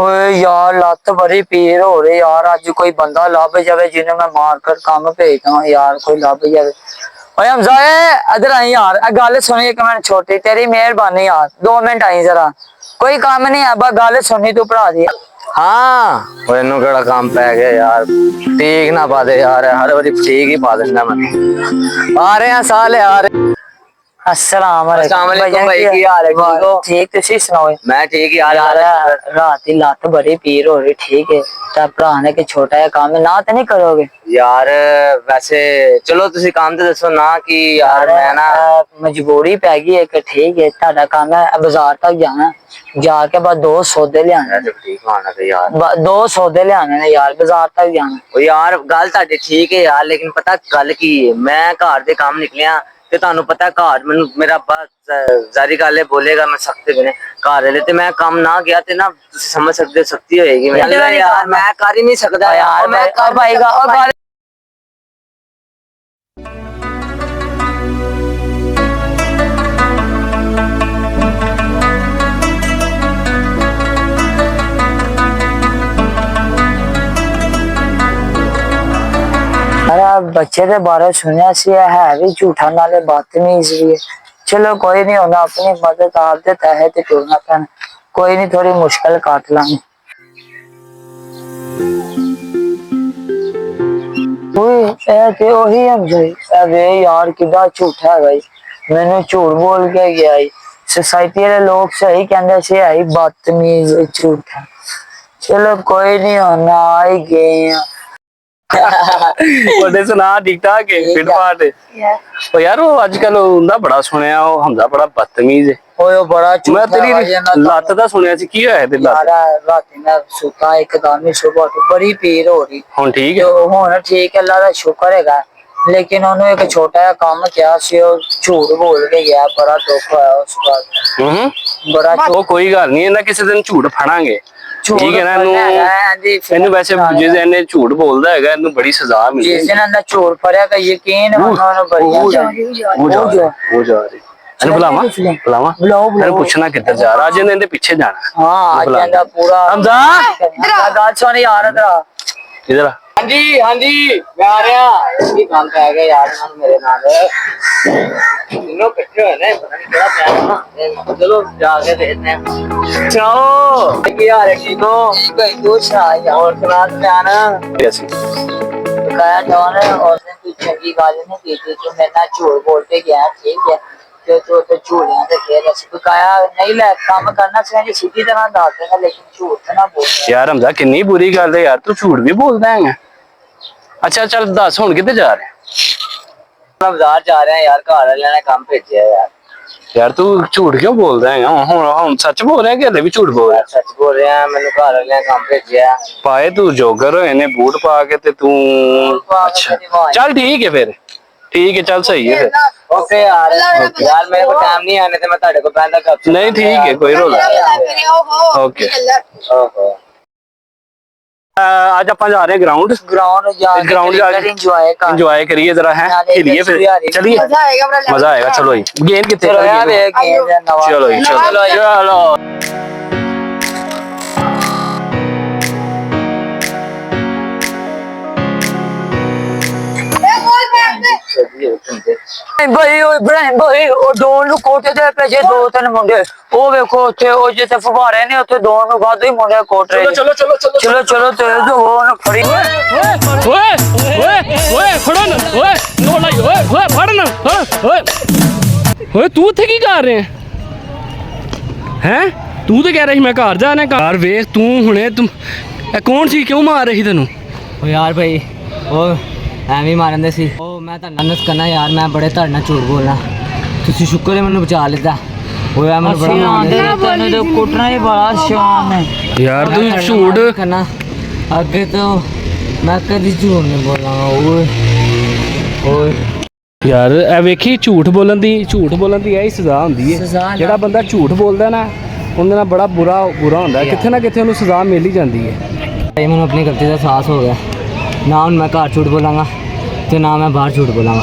ओए यार लत बड़ी पीड़ हो रही यार। अज कोई बंदा लभ जाए जिन्हें मैं मार कर काम भेजना यार। कोई लभ जाए। ओए हमजा इधर आई यार। गल सुनी एक मिनट छोटी तेरी मेहरबानी यार 2 मिनट आई जरा। कोई काम नहीं है बस गल सुनी तू भरा दी। हाँ इनू केड़ा काम पै गया यार। ठीक ना पा दे यार हर बारी ठीक ही पा देना मैं। आ रहे हैं साले आ रहे। अस्सलाम अस्सलाम वालेकुम भाई की हाल है ठीक हो? ठीक तुसी सुनाओ। मैं ठीक यार रात की लत बड़ी पीड़ हो रही ठीक है तो भरा ने कि छोटा है काम ना तो नहीं करोगे यार। वैसे चलो तुसी काम तो दसो ना कि यार मैं ना मजबूरी पै गई एक ठीक है ਤੁਹਾਡਾ काम है बाजार तक जाना जाके बाद 2 सौदे ले आने ठीक आना थे यार 2 सौदे ले आने ने यार बाजार तक जाना। ओ यार गल ताडी ठीक है यार लेकिन पता गल की मैं घर दे काम निकलिया ते तानू पता घर मैनू मेरा जारी गल है बोलेगा मैं सख्त बने घर वाले ते मैं काम ना गया ते ना तुसी समझ सकते सख्ती होएगी मेरी यार मैं कर ही नहीं सकदा यार मैं कर पाएगा और बच्चे के बारे सुनिया सी है भी झूठा नाले बदतमीज भी है। चलो कोई नहीं होना अपनी मदद आपके तहत टूरना पैना कोई नहीं थोड़ी मुश्किल काट लांगे। यार किदा झूठा है भाई मैंने झूठ बोल के गया सोसाइटी वाले लोग सही कहते से है बदतमीज झूठा। चलो कोई नहीं होना आ ही गए सुना ठीक ठाक है फिट फाट यार वो आजकल उनका बड़ा सुनिया वो हमदा बड़ा बदतमीज है। बड़ा मैं तेरी लत दा सुनिया सी की होया तेरी लत राती मैं सुता एकदम ही सुबह बड़ी पीड़ हो रही हुन ठीक है हुन ठीक है अल्लाह दा शुक्र है लेकिन उन्होंने एक छोटा सा काम किया सी झूठ बोल के गया बड़ा दुख होया उस बात बड़ा वो कोई गल नहीं ना किसी दिन झूठ फड़ांगे ठीक है ना इन्हू वैसे जिस इन्हें झूठ बोलदा है इन्हू बड़ी सजा मिली जिस दिन इन्हें झूठ फड़या का यकीन उन्होंने वो जा रही बुलावा बुलावा बुलाओ पूछना किधर जा रहा आज इन्हें पीछे जाना। हाँ आज पूरा हमजा गल सुन यार इधर आ हाँ जी मैं आ रहा ये काम पे आ गया यार मेरे नाल तीनों इकट्ठे हुए ने पता नहीं केड़ा प्लान चलो जाके देखते हैं। चलो की हाल है ठीक हो? कोई कुछ ना और सुना प्लान कैसी कहा जवान और तू चंगी गल नहीं की थी तू मेरे नाल झूठ बोल के गया ठीक है तो झूठियां ते कह रहा सी कहा नहीं ले काम करना चाहिए सीधी तरह दस देना लेकिन झूठ ना बोल यार हमजा कितनी बुरी गल है यार तू झूठ भी बोलदा है। अच्छा चल दस हुन किधर जा रहे हैं? बाजार जा रहे हैं यार घर वाले ने काम भेजा है यार तू झूठ क्यों बोल रहा है हम सच बोल रहे हैं कि हले भी झूठ बोल रहा है? सच बोल रहे हैं मैंने घर वाले ने काम भेजा पाए तू जोगर होए ने बूट पा के ते तू अच्छा चल ठीक है फिर ठीक है चल सही है फिर ओके यार यार मेरे को टाइम नहीं आने थे मैं तेरे को पहले कब नहीं ठीक है कोई रोला ओके आज अपन जा रहे हैं ग्राउंड ग्राउंड जाके एंजॉय करिए जरा है खेलिए फिर चलिए मजा आएगा चलो गेंद कितने चलो चलो चलो भाई इब्राहिम भाई डोल कोटे दे पे 2-3 मुंडे ओ वेखो उथे ओ जिथे फुवारे ने उथे दो नु बाद ही मुंडे कोट रहे चलो चलो चलो चलो चलो तेज जो वो न फड़ी ओए ओए फड़ो ना ओए नो लाई ओए फड़ ना ओए तू थे की कर रहे हैं तू तो कह रही मैं घर जाना घर वेख तू हुने तुम कौन सी क्यों मार रही तेनू ओ यार भाई ओ ਐਵੇਂ ਮਾਰਨ ਦੇ ਸੀ ਉਹ ਮੈਂ ਤਾਂ ਨਨਸ ਕਰਨਾ ਯਾਰ ਮੈਂ ਬੜੇ ਧੜ ਨਾਲ ਝੂਠ ਬੋਲਣਾ ਤੁਸੀਂ ਸ਼ੁਕਰ ਹੈ ਮੈਨੂੰ ਬਚਾ ਲਿੱਤਾ ਹੋਇਆ ਮੈਨੂੰ ਬੜਾ ਤੈਨੂੰ ਤਾਂ ਕੁੱਟਣਾ ਹੀ ਬੜਾ ਸ਼ੌਕ ਹੈ ਯਾਰ ਤੂੰ ਝੂਠ ਕਰਨਾ ਅੱਗੇ ਤੋਂ ਮੈਂ ਕਦੀ ਝੂਠ ਨਹੀਂ ਬੋਲਾਂਗਾ ਓਏ ਓਏ ਯਾਰ ਇਹ ਵੇਖੀ ਝੂਠ ਬੋਲਣ ਦੀ ਇਹੀ ਸਜ਼ਾ ਹੁੰਦੀ ਹੈ ਜਿਹੜਾ ਬੰਦਾ ਝੂਠ ਬੋਲਦਾ ਨਾ ਉਹਦੇ ਨਾਲ ਬੜਾ ਬੁਰਾ ਹੁੰਦਾ ਕਿੱਥੇ ਨਾ ਕਿੱਥੇ ਉਹਨੂੰ ਸਜ਼ਾ ਮਿਲ ਹੀ ਜਾਂਦੀ ਹੈ। ਮੈਨੂੰ ਆਪਣੀ ਗਲਤੀ ਦਾ ਅਹਿਸਾਸ ਹੋ ਗਿਆ ना मैं घर झूठ बोलांगा तो ना मैं बाहर झूठ बोलांगा।